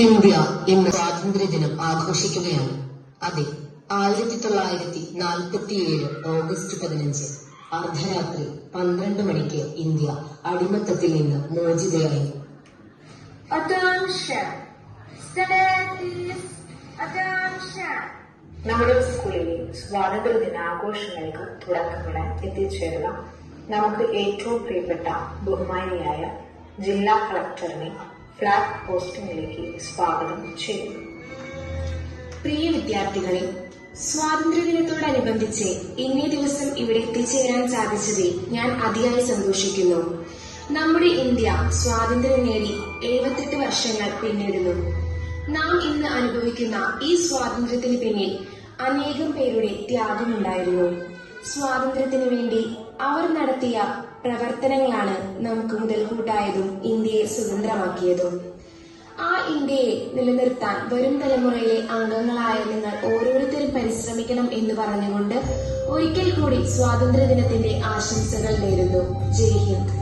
India ഇന്ന് സ്വാതന്ത്ര്യദിനം ആഘോഷിക്കുകയാണ്. അതെ, 1947 ഓഗസ്റ്റ് 15 അർദ്ധരാത്രി 12 മണിക്ക് ഇന്ത്യ അടിമത്തത്തിൽ നിന്ന് മോചിതയായി. നമ്മുടെ സ്കൂളിലെ സ്വാതന്ത്ര്യ ദിനാഘോഷങ്ങൾക്ക് തുടക്കമിടാൻ എത്തിച്ചേരുക നമുക്ക് ഏറ്റവും പ്രിയപ്പെട്ട ബഹുമാനിയായ ജില്ലാ കളക്ടറിനെ ഫ്ലാഗ് പോസ്റ്റിംഗിലേക്ക് സ്വാഗതം ചെയ്യുന്നു. പ്രിയ വിദ്യാർത്ഥികളെ, സ്വാതന്ത്ര്യദിനത്തോടനുബന്ധിച്ച് ഇന്നേ ദിവസം ഇവിടെ എത്തിച്ചേരാൻ സാധിച്ചതിൽ ഞാൻ അതിയായി സന്തോഷിക്കുന്നു. നമ്മുടെ ഇന്ത്യ സ്വാതന്ത്ര്യം നേടി 78 വർഷങ്ങൾ പിന്നിടുന്നു. നാം ഇന്ന് അനുഭവിക്കുന്ന ഈ സ്വാതന്ത്ര്യത്തിന് പിന്നിൽ അനേകം പേരുടെ ത്യാഗമുണ്ടായിരുന്നു. സ്വാതന്ത്ര്യത്തിനു വേണ്ടി അവർ നടത്തിയ പ്രവർത്തനങ്ങളാണ് നമുക്ക് മുതൽക്കൂട്ടായതും ഇന്ത്യയെ സ്വതന്ത്രമാക്കിയതും. ആ ഇന്ത്യയെ നിലനിർത്താൻ വരും തലമുറയിലെ അംഗങ്ങളായ നിങ്ങൾ ഓരോരുത്തരും പരിശ്രമിക്കണം എന്ന് പറഞ്ഞുകൊണ്ട് ഒരിക്കൽ കൂടി സ്വാതന്ത്ര്യദിനത്തിന്റെ ആശംസകൾ നേരുന്നു. ജയ് ഹിന്ദ്.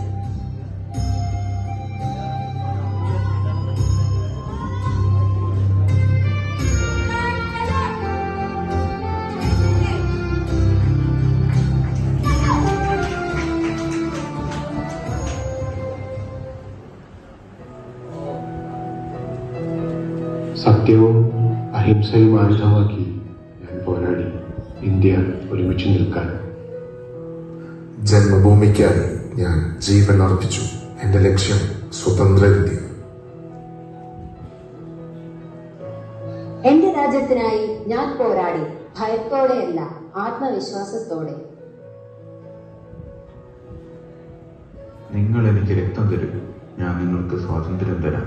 സത്യവും അഹിംസയും ആയുധമാക്കി ഞാൻ പോരാടി ഇന്ത്യ ഒരുമിച്ച് നിൽക്കാൻ. ജന്മഭൂമിക്കായി ഞാൻ ജീവൻ അർപ്പിച്ചു. എന്റെ ലക്ഷ്യം സ്വതന്ത്ര ഇന്ത്യ. എന്റെ രാജ്യത്തിനായി ഞാൻ പോരാടി, ഭയത്തോടെയല്ല ആത്മവിശ്വാസത്തോടെ. നിങ്ങൾ എനിക്ക് രക്തം തരും, ഞാൻ നിങ്ങൾക്ക് സ്വാതന്ത്ര്യം തരാം.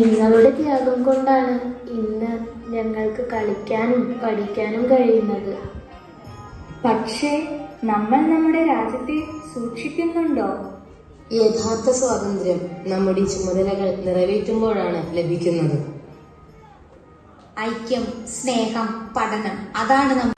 നിങ്ങളുടെ ത്യാഗം കൊണ്ടാണ് ഇന്ന് ഞങ്ങൾക്ക് കളിക്കാനും പഠിക്കാനും കഴിയുന്നത്. പക്ഷേ നമ്മൾ നമ്മുടെ രാജ്യത്തെ സൂക്ഷിക്കുന്നുണ്ടോ? യഥാർത്ഥ സ്വാതന്ത്ര്യം നമ്മുടെ ചുമതലകൾ നിറവേറ്റുമ്പോഴാണ് ലഭിക്കുന്നത്. ഐക്യം, സ്നേഹം, പഠനം, അതാണ്